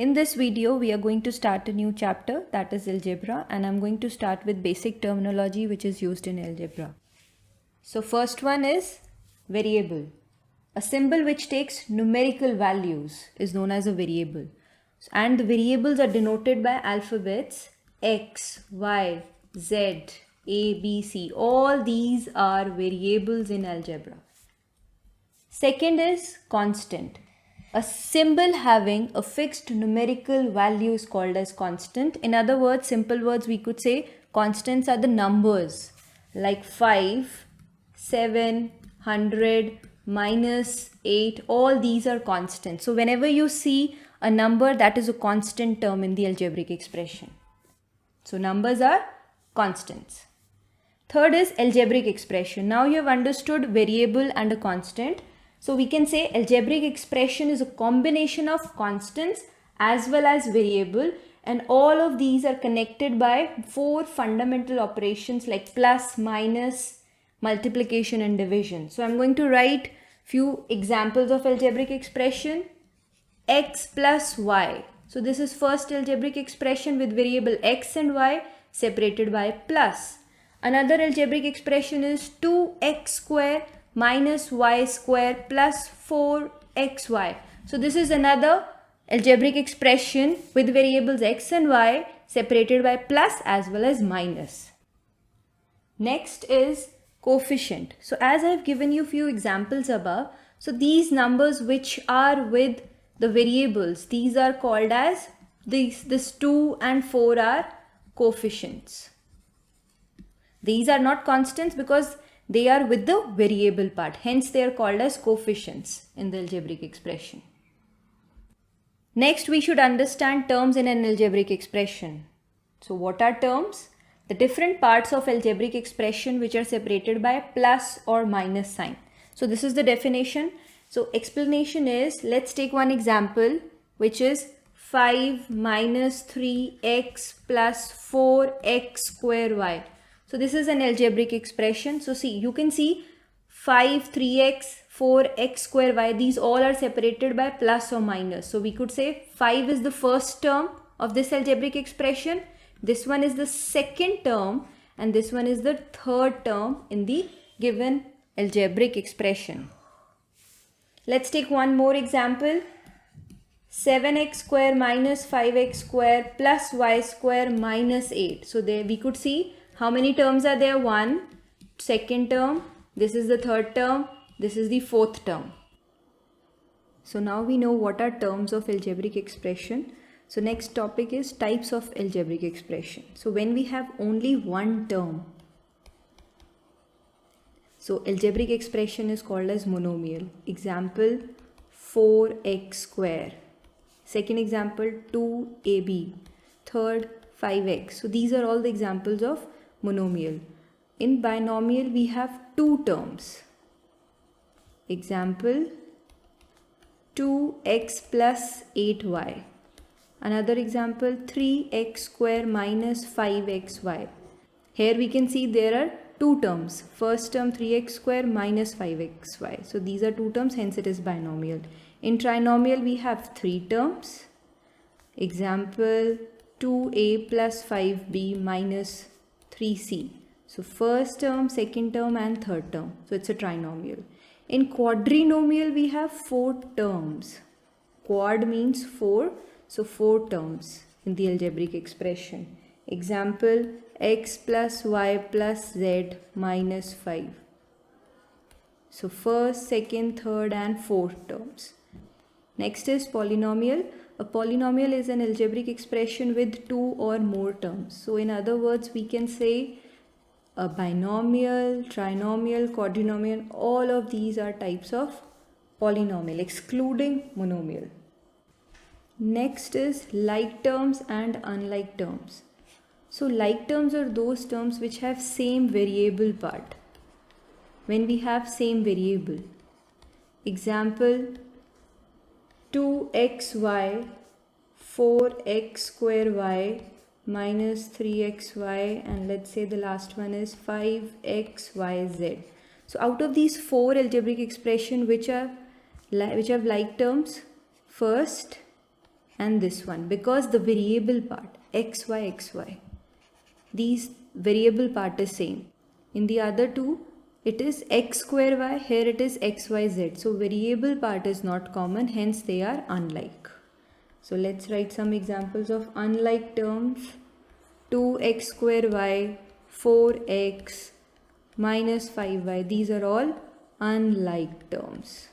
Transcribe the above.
In this video, we are going to start a new chapter, that is algebra, and I'm going to start with basic terminology which is used in algebra. So first one is variable. A symbol which takes numerical values is known as a variable. And the variables are denoted by alphabets X, Y, Z, A, B, C. All these are variables in algebra. Second is constant. A symbol having a fixed numerical value is called as constant. In other words, simple words, we could say constants are the numbers like 5, 7, 100, -8. All these are constants. So whenever you see a number, that is a constant term in the algebraic expression. So numbers are constants. Third is algebraic expression. Now you have understood variable and a constant. So we can say algebraic expression is a combination of constants as well as variable, and all of these are connected by four fundamental operations like plus, minus, multiplication and division. So I'm going to write few examples of algebraic expression. X plus y. So this is first algebraic expression with variable x and y separated by plus. Another algebraic expression is 2x square minus y square plus 4xy. So this is another algebraic expression with variables x and y separated by plus as well as minus. Next is coefficient. So as I have given you few examples above, so these numbers which are with the variables, these are called as this 2 and 4 are coefficients. These are not constants because they are with the variable part. Hence, they are called as coefficients in the algebraic expression. Next, we should understand terms in an algebraic expression. So, what are terms? The different parts of algebraic expression which are separated by plus or minus sign. So, this is the definition. So, explanation is, let's take one example which is 5 minus 3x plus 4x square y. So this is an algebraic expression. So see, you can see 5, 3x, 4x square y, these all are separated by plus or minus. So we could say 5 is the first term of this algebraic expression, this one is the second term, and this one is the third term in the given algebraic expression. Let's take one more example. 7x square minus 5x square plus y square minus 8. So there we could see how many terms are there? 1, second term, this is the third term, this is the fourth term. So now we know what are terms of algebraic expression. So next topic is types of algebraic expression. So when we have only one term, so algebraic expression is called as monomial. Example 4x square. Second example 2ab. Third 5x. So these are all the examples of monomial. In binomial we have two terms. Example 2x plus 8y. Another example 3x square minus 5xy. Here we can see there are two terms. First term 3x square minus 5xy. So these are two terms, hence it is binomial. In trinomial we have three terms. Example 2a plus 5b minus 3c. So first term, second term and third term. So it's a trinomial. In quadrinomial we have four terms. Quad means 4. So 4 terms in the algebraic expression. Example x plus y plus z minus 5. So first, second, third and fourth terms. Next is polynomial. A polynomial is an algebraic expression with two or more terms. So in other words, we can say a binomial, trinomial, quadrinomial, all of these are types of polynomial, excluding monomial. Next is like terms and unlike terms. So like terms are those terms which have same variable part. When we have same variable. Example 2xy, 4x square y minus 3xy, and let's say the last one is 5xyz. So out of these four algebraic expression which have like terms, first and this one, because the variable part xy, these variable part is same. In the other two it is x square y, here it is xyz. So variable part is not common, hence they are unlike. So let's write some examples of unlike terms. 2x square y, 4x minus 5y, these are all unlike terms.